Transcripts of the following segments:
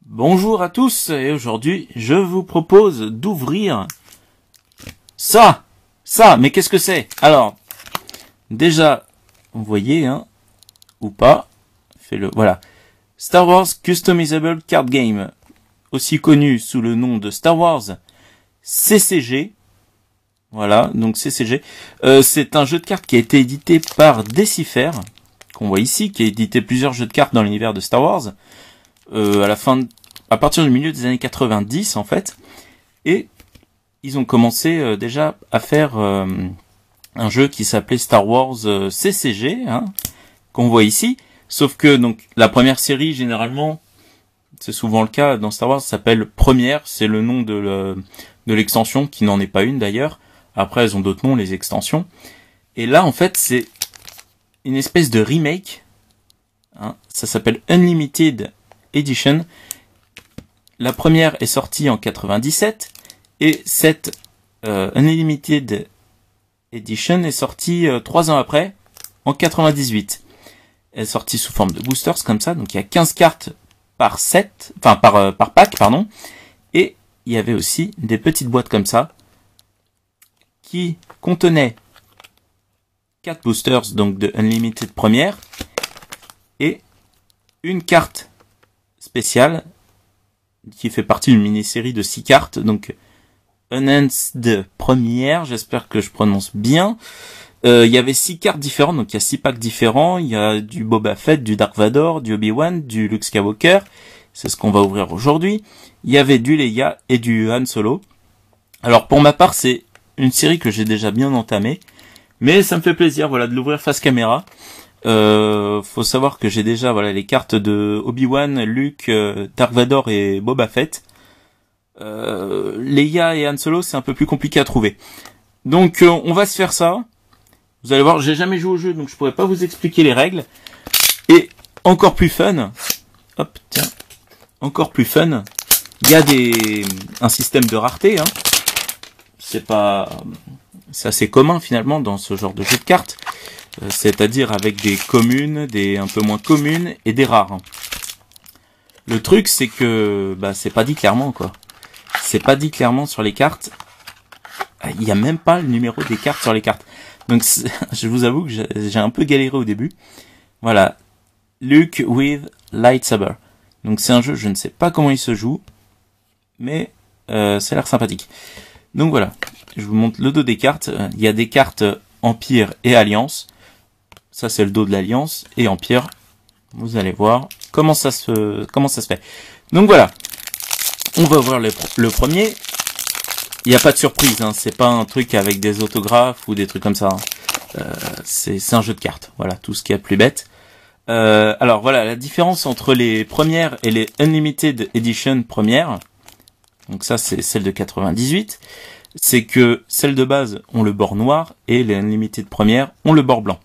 Bonjour à tous, et aujourd'hui je vous propose d'ouvrir ça, mais qu'est-ce que c'est? Alors, déjà, vous voyez, hein, ou pas, fais-le, voilà. Star Wars Customizable Card Game, aussi connu sous le nom de Star Wars CCG. Voilà, donc CCG. C'est un jeu de cartes qui a été édité par Deciphère, qu'on voit ici, qui a édité plusieurs jeux de cartes dans l'univers de Star Wars. À partir du milieu des années 90 en fait, et ils ont commencé déjà à faire un jeu qui s'appelait Star Wars CCG, hein, qu'on voit ici. Sauf que donc la première série généralement, c'est souvent le cas dans Star Wars, s'appelle Première, c'est le nom de l'extension qui n'en est pas une d'ailleurs. Après elles ont d'autres noms les extensions. Et là en fait c'est une espèce de remake, hein, ça s'appelle Unlimited Edition. La première est sortie en 97 et cette Unlimited Edition est sortie 3 ans après, en 98. Elle est sortie sous forme de boosters comme ça, donc il y a 15 cartes par set, enfin par pack, pardon. Et il y avait aussi des petites boîtes comme ça qui contenaient 4 boosters, donc de Unlimited première, et une carte spéciale qui fait partie d'une mini-série de 6 cartes, donc Enhanced première, j'espère que je prononce bien. Il y avait 6 cartes différentes, donc il y a 6 packs différents, il y a du Boba Fett, du Dark Vador, du Obi-Wan, du Luke Skywalker, c'est ce qu'on va ouvrir aujourd'hui. Il y avait du Leia et du Han Solo. Alors pour ma part, c'est une série que j'ai déjà bien entamée, mais ça me fait plaisir, voilà, de l'ouvrir face caméra. Faut savoir que j'ai déjà les cartes de Obi-Wan, Luke, Dark Vador et Boba Fett. Leia et Han Solo, c'est un peu plus compliqué à trouver. Donc on va se faire ça. Vous allez voir, j'ai jamais joué au jeu, donc je pourrais pas vous expliquer les règles. Et encore plus fun, hop, tiens, encore plus fun, il y a un système de rareté, hein. C'est assez commun finalement dans ce genre de jeu de cartes. C'est-à-dire avec des communes, des un peu moins communes et des rares. Le truc c'est que c'est pas dit clairement quoi. C'est pas dit clairement sur les cartes. Il y a même pas le numéro des cartes sur les cartes. Donc je vous avoue que j'ai un peu galéré au début. Voilà, Luke with Lightsaber. Donc c'est un jeu, je ne sais pas comment il se joue, mais ça a l'air sympathique. Donc voilà, je vous montre le dos des cartes. Il y a des cartes Empire et Alliance. Ça c'est le dos de l'Alliance et Empire. Vous allez voir comment ça se fait. Donc voilà, on va ouvrir le premier. Il n'y a pas de surprise, hein. C'est pas un truc avec des autographes ou des trucs comme ça, hein. C'est un jeu de cartes. Voilà, tout ce qu'il y a de plus bête. Alors voilà, la différence entre les premières et les Unlimited Edition premières. Donc ça c'est celle de 98. C'est que celles de base ont le bord noir et les Unlimited premières ont le bord blanc.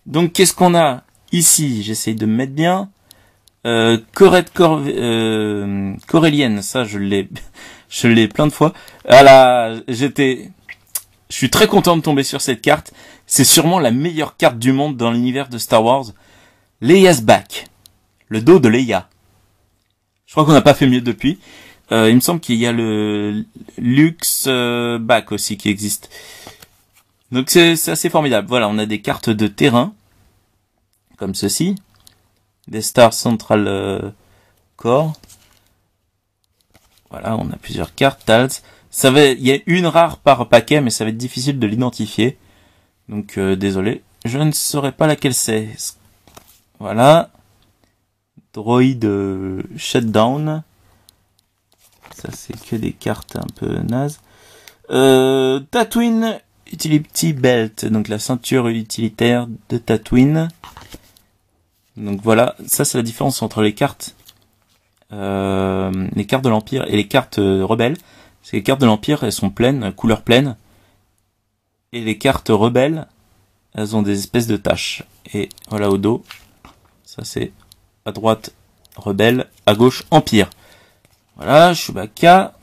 Donc qu'est-ce qu'on a ici? J'essaye de me mettre bien. Corélienne, ça je l'ai plein de fois. Je suis très content de tomber sur cette carte. C'est sûrement la meilleure carte du monde dans l'univers de Star Wars. Leia's Back. Le dos de Leia. Je crois qu'on n'a pas fait mieux depuis. Il me semble qu'il y a le Luke's Back aussi qui existe. Donc c'est assez formidable. Voilà, on a des cartes de terrain. Comme ceci. Des Star Central Core. Voilà, on a plusieurs cartes. Tals. Il y a une rare par paquet, mais ça va être difficile de l'identifier. Donc désolé. Je ne saurais pas laquelle c'est. Voilà. Droid Shutdown. Ça c'est que des cartes un peu nazes. Tatooine Utility Belt, donc la ceinture utilitaire de Tatooine. Donc voilà, ça c'est la différence entre les cartes de l'Empire et les cartes rebelles. C'est que les cartes de l'Empire, elles sont pleines, couleur pleine. Et les cartes rebelles, elles ont des espèces de taches. Et voilà au dos, ça c'est à droite rebelle, à gauche Empire. Voilà, Chewbacca.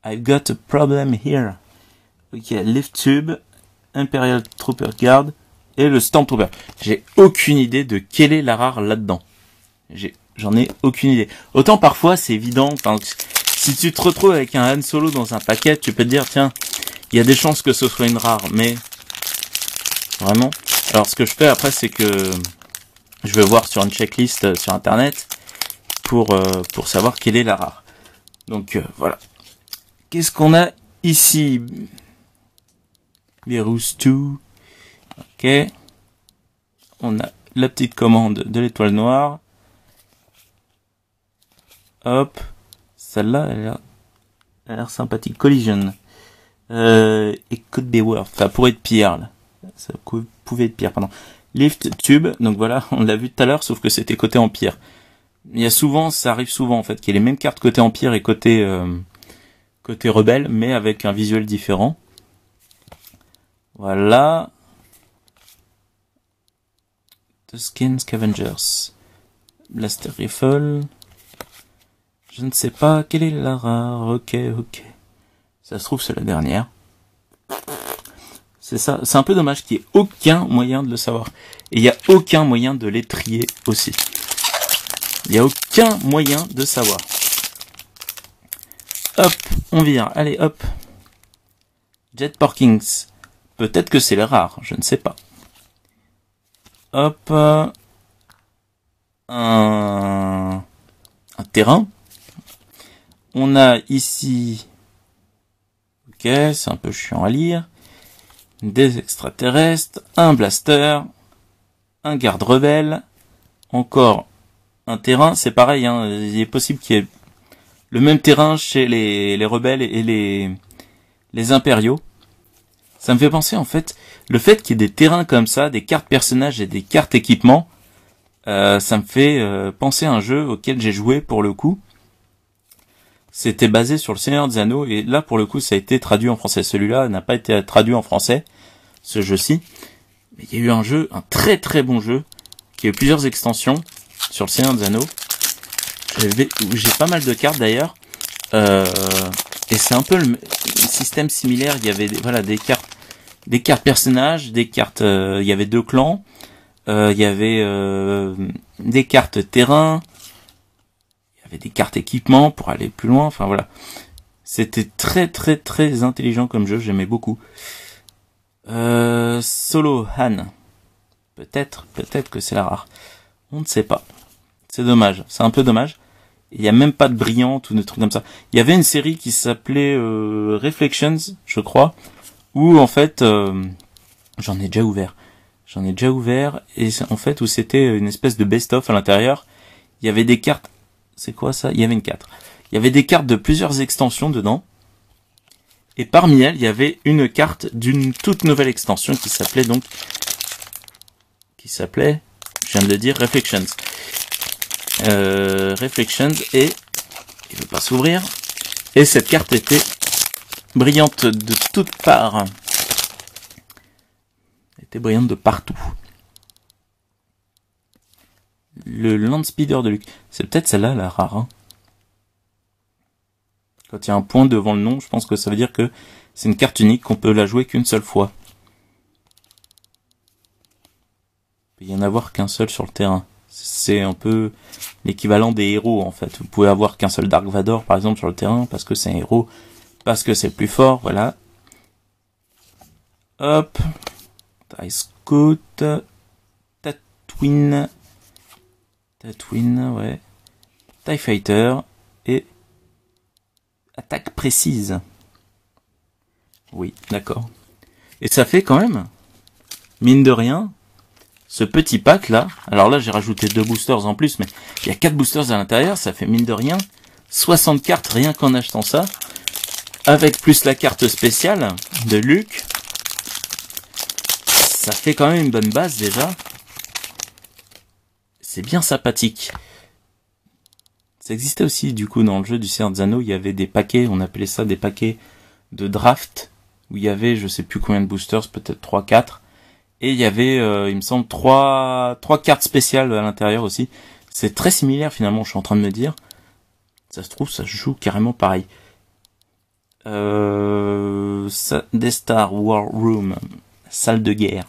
I've got a problem here. Ok, Lift Tube, Imperial Trooper Guard et le Stormtrooper. J'ai aucune idée de quelle est la rare là-dedans. J'ai J'en ai aucune idée. Autant parfois c'est évident, enfin, si tu te retrouves avec un Han Solo dans un paquet, tu peux te dire tiens, il y a des chances que ce soit une rare, mais vraiment. Alors ce que je fais après c'est que je vais voir sur une checklist sur internet pour savoir quelle est la rare. Donc voilà. Qu'est-ce qu'on a ici? Virus 2. Ok. On a la petite commande de l'étoile noire. Hop. Celle-là, elle a l'air sympathique. Collision. It could be worse. Ça pourrait être pire, là. Ça pouvait être pire, pardon. Lift tube. Donc voilà, on l'a vu tout à l'heure, sauf que c'était côté empire. Il y a souvent, ça arrive souvent, en fait, qu'il y ait les mêmes cartes côté empire et côté rebelle, mais avec un visuel différent. Voilà. The Skin Scavengers. Blaster Rifle. Je ne sais pas quelle est la rare. Ok. Ça se trouve c'est la dernière. C'est ça. C'est un peu dommage qu'il n'y ait aucun moyen de le savoir. Et il n'y a aucun moyen de les trier aussi. Il n'y a aucun moyen de savoir. Hop, on vire. Allez, hop. Jet Porkings. Peut-être que c'est les rares, je ne sais pas. Hop. Un terrain. On a ici... Ok, c'est un peu chiant à lire. Des extraterrestres. Un blaster. Un garde rebelle. Encore un terrain. C'est pareil, hein, il est possible qu'il y ait le même terrain chez les rebelles et les impériaux. Ça me fait penser en fait, le fait qu'il y ait des terrains comme ça, des cartes personnages et des cartes équipements, ça me fait penser à un jeu auquel j'ai joué pour le coup. C'était basé sur le Seigneur des Anneaux et là pour le coup ça a été traduit en français. Celui-là n'a pas été traduit en français, ce jeu-ci. Mais il y a eu un très très bon jeu, qui a eu plusieurs extensions sur le Seigneur des Anneaux. J'ai pas mal de cartes d'ailleurs. Et c'est un peu le système similaire. Il y avait des cartes personnages, des cartes. Il y avait 2 clans. Il y avait des cartes terrain. Il y avait des cartes équipement pour aller plus loin. Enfin voilà. C'était très très très intelligent comme jeu. J'aimais beaucoup. Solo Han. Peut-être que c'est la rare. On ne sait pas. C'est dommage. C'est un peu dommage. Il n'y a même pas de brillante ou des trucs comme ça. Il y avait une série qui s'appelait Reflections, je crois, où en fait, j'en ai déjà ouvert et en fait où c'était une espèce de best-of à l'intérieur. Il y avait des cartes. C'est quoi ça? Il y avait une carte. Il y avait des cartes de plusieurs extensions dedans. Et parmi elles, il y avait une carte d'une toute nouvelle extension qui s'appelait, je viens de le dire, Reflections. Reflections et il veut pas s'ouvrir. Et cette carte était brillante de toutes parts. Elle était brillante de partout. Le Landspeeder de Luke. C'est peut-être celle-là la rare. Hein. Quand il y a un point devant le nom, je pense que ça veut dire que c'est une carte unique qu'on peut la jouer qu'une seule fois. Il peut y en avoir qu'un seul sur le terrain. C'est un peu l'équivalent des héros en fait. Vous pouvez avoir qu'un seul Dark Vador par exemple sur le terrain parce que c'est un héros, parce que c'est le plus fort, voilà. Hop. TIE Scout. Tatooine, ouais. TIE Fighter et attaque précise. Oui, d'accord. Et ça fait quand même, mine de rien, ce petit pack là, alors là j'ai rajouté 2 boosters en plus, mais il y a 4 boosters à l'intérieur, ça fait mine de rien 60 cartes rien qu'en achetant ça, avec plus la carte spéciale de Luke, ça fait quand même une bonne base déjà. C'est bien sympathique. Ça existait aussi du coup dans le jeu du Seigneur des Anneaux, il y avait des paquets, on appelait ça des paquets de draft, où il y avait je sais plus combien de boosters, peut-être 3-4. Et il y avait, il me semble, 3 cartes spéciales à l'intérieur aussi. C'est très similaire finalement, je suis en train de me dire. Ça se trouve, ça se joue carrément pareil. Death Star War Room, salle de guerre.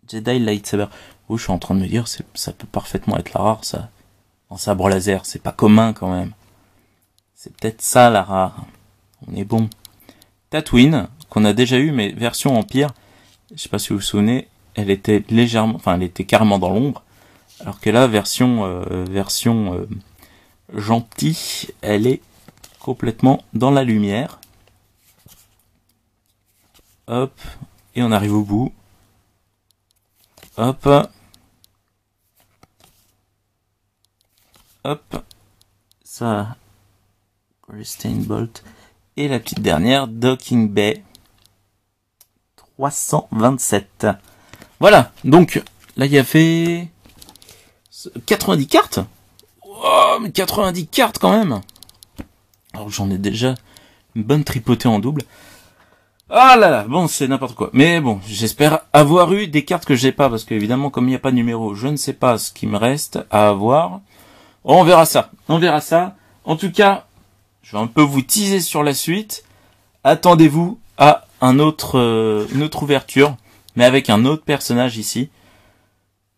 Jedi Lightsaber. Oh, je suis en train de me dire, ça peut parfaitement être la rare, ça. En sabre laser, c'est pas commun quand même. C'est peut-être ça la rare. On est bon. Tatooine, qu'on a déjà eu, mais version Empire. Je sais pas si vous vous souvenez, elle était légèrement, enfin elle était carrément dans l'ombre. Alors que là, version gentille, elle est complètement dans la lumière. Hop, et on arrive au bout. Hop. Hop. Ça. Christine Bolt. Et la petite dernière, Docking Bay. 327. Voilà. Donc, là, il y avait 90 cartes. Oh, mais 90 cartes quand même. Alors, j'en ai déjà une bonne tripotée en double. Ah là là, bon, c'est n'importe quoi. Mais bon, j'espère avoir eu des cartes que j'ai pas, parce qu'évidemment, comme il n'y a pas de numéro, je ne sais pas ce qui me reste à avoir. On verra ça. On verra ça. En tout cas, je vais un peu vous teaser sur la suite. Attendez-vous à une autre ouverture, mais avec un autre personnage ici.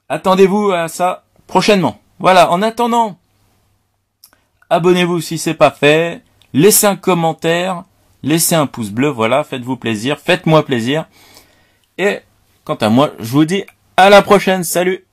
Attendez-vous à ça prochainement. Voilà, en attendant, abonnez-vous si c'est pas fait. Laissez un commentaire. Laissez un pouce bleu, voilà, faites-vous plaisir, faites-moi plaisir. Et quant à moi, je vous dis à la prochaine, salut!